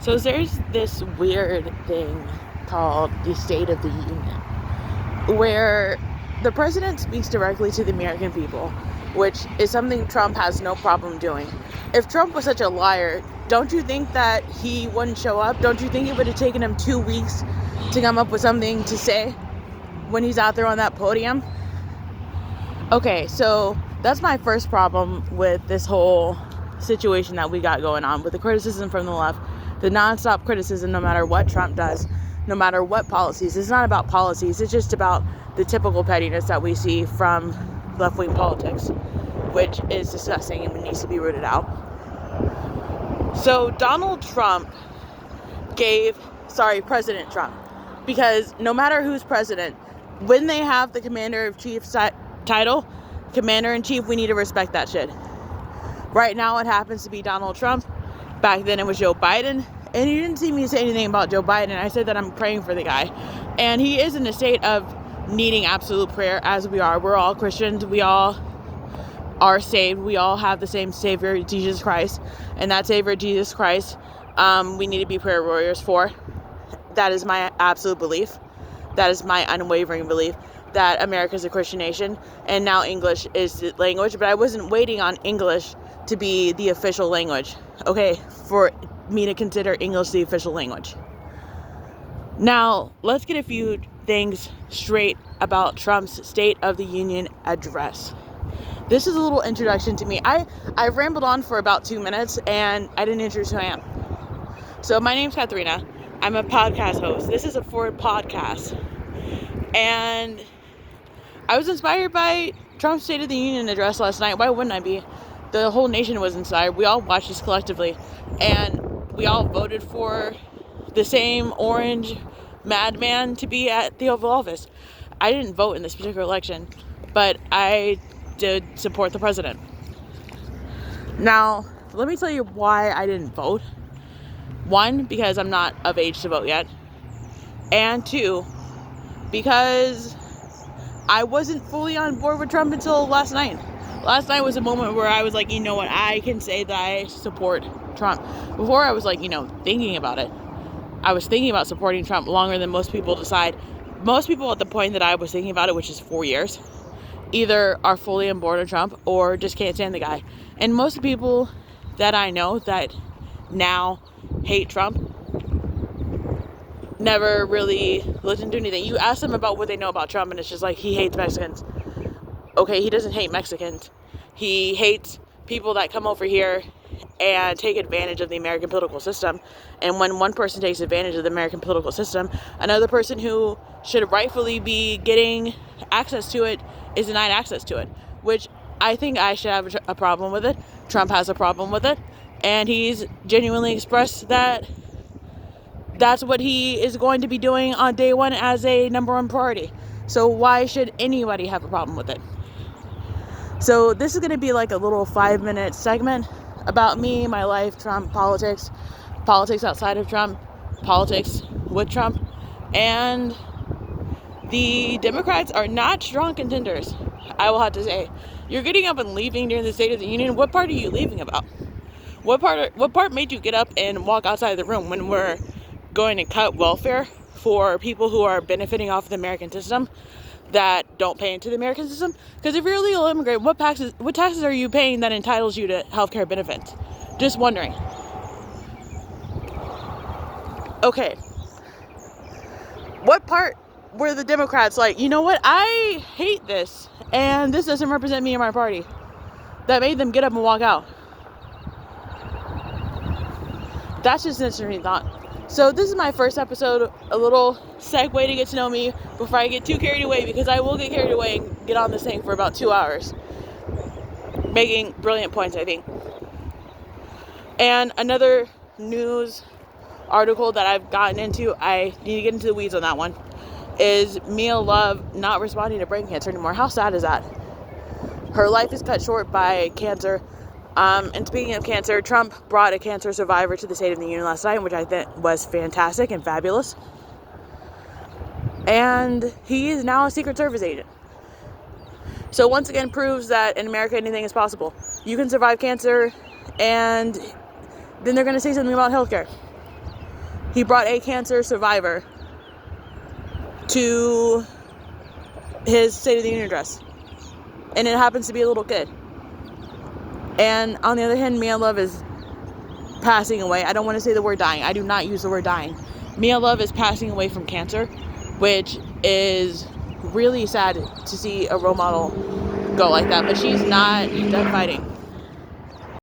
So there's this weird thing called the State of the Union, where the president speaks directly to the American people, which is something Trump has no problem doing. If Trump was such a liar, don't you think that he wouldn't show up? Don't you think it would have taken him 2 weeks to come up with something to say when he's out there on that podium? Okay, so that's my first problem with this whole situation that we got going on with the criticism from the left, the nonstop criticism no matter what Trump does, no matter what policies. It's not about policies, it's just about the typical pettiness that we see from left-wing politics, which is disgusting and needs to be rooted out. So President Trump, because no matter who's president, when they have the commander-in-chief title, commander-in-chief, we need to respect that shit. Right now it happens to be Donald Trump. Back then it was Joe Biden. And you didn't see me say anything about Joe Biden. I said that I'm praying for the guy. And he is in a state of needing absolute prayer, as we are. We're all Christians. We all are saved. We all have the same Savior, Jesus Christ. And that Savior, Jesus Christ, we need to be prayer warriors for. That is my absolute belief. That is my unwavering belief that America is a Christian nation. And now English is the language. But I wasn't waiting on English to be the official language, okay, for me to consider English the official language. Now, let's get a few things straight about Trump's State of the Union address. This is a little introduction to me. I rambled on for about 2 minutes and I didn't introduce who I am. So my name's Katharina. I'm a podcast host. This is a Ford podcast. And I was inspired by Trump's State of the Union address last night. Why wouldn't I be? The whole nation was inspired. We all watched this collectively. And we all voted for the same orange madman to be at the Oval Office. I didn't vote in this particular election, but I did support the president. Now, let me tell you why I didn't vote. 1, because I'm not of age to vote yet. And 2, because I wasn't fully on board with Trump until last night. Last night was a moment where I was like, you know what, I can say that I support Trump. Before I was like, thinking about it. I was thinking about supporting Trump longer than most people decide. Most people at the point that I was thinking about it, which is 4 years, either are fully on board with Trump or just can't stand the guy. And most people that I know that now hate Trump never really looked into anything. You ask them about what they know about Trump and it's just like, he hates Mexicans. Okay, he doesn't hate Mexicans. He hates people that come over here and take advantage of the American political system. And when one person takes advantage of the American political system, another person who should rightfully be getting access to it is denied access to it, which I think I should have a problem with it. Trump has a problem with it. And he's genuinely expressed that that's what he is going to be doing on day one as a number one priority. So why should anybody have a problem with it? So this is going to be like a little 5-minute segment about me, my life, Trump, politics outside of Trump, politics with Trump, and the Democrats are not strong contenders, I will have to say. You're getting up and leaving during the State of the Union. What part are you leaving about? What part made you get up and walk outside of the room when we're going to cut welfare for people who are benefiting off the American system that don't pay into the American system? Because if you're a legal immigrant, what taxes are you paying that entitles you to healthcare benefits? Just wondering. Okay. What part were the Democrats like, you know what, I hate this, and this doesn't represent me or my party, that made them get up and walk out? That's just an interesting thought. So this is my first episode, a little segue to get to know me before I get too carried away, because I will get carried away and get on this thing for about 2 hours, making brilliant points, I think. And another news article that I've gotten into, I need to get into the weeds on that one, is Mia Love not responding to brain cancer anymore. How sad is that? Her life is cut short by cancer. And speaking of cancer, Trump brought a cancer survivor to the State of the Union last night, which I think was fantastic and fabulous. And he is now a Secret Service agent. So once again proves that in America anything is possible. You can survive cancer, and then they're going to say something about healthcare. he brought a cancer survivor to his State of the Union address. And it happens to be a little kid. And on the other hand, Mia Love is passing away. I don't want to say the word dying. I do not use the word dying. Mia Love is passing away from cancer, which is really sad to see a role model go like that. But she's not done fighting.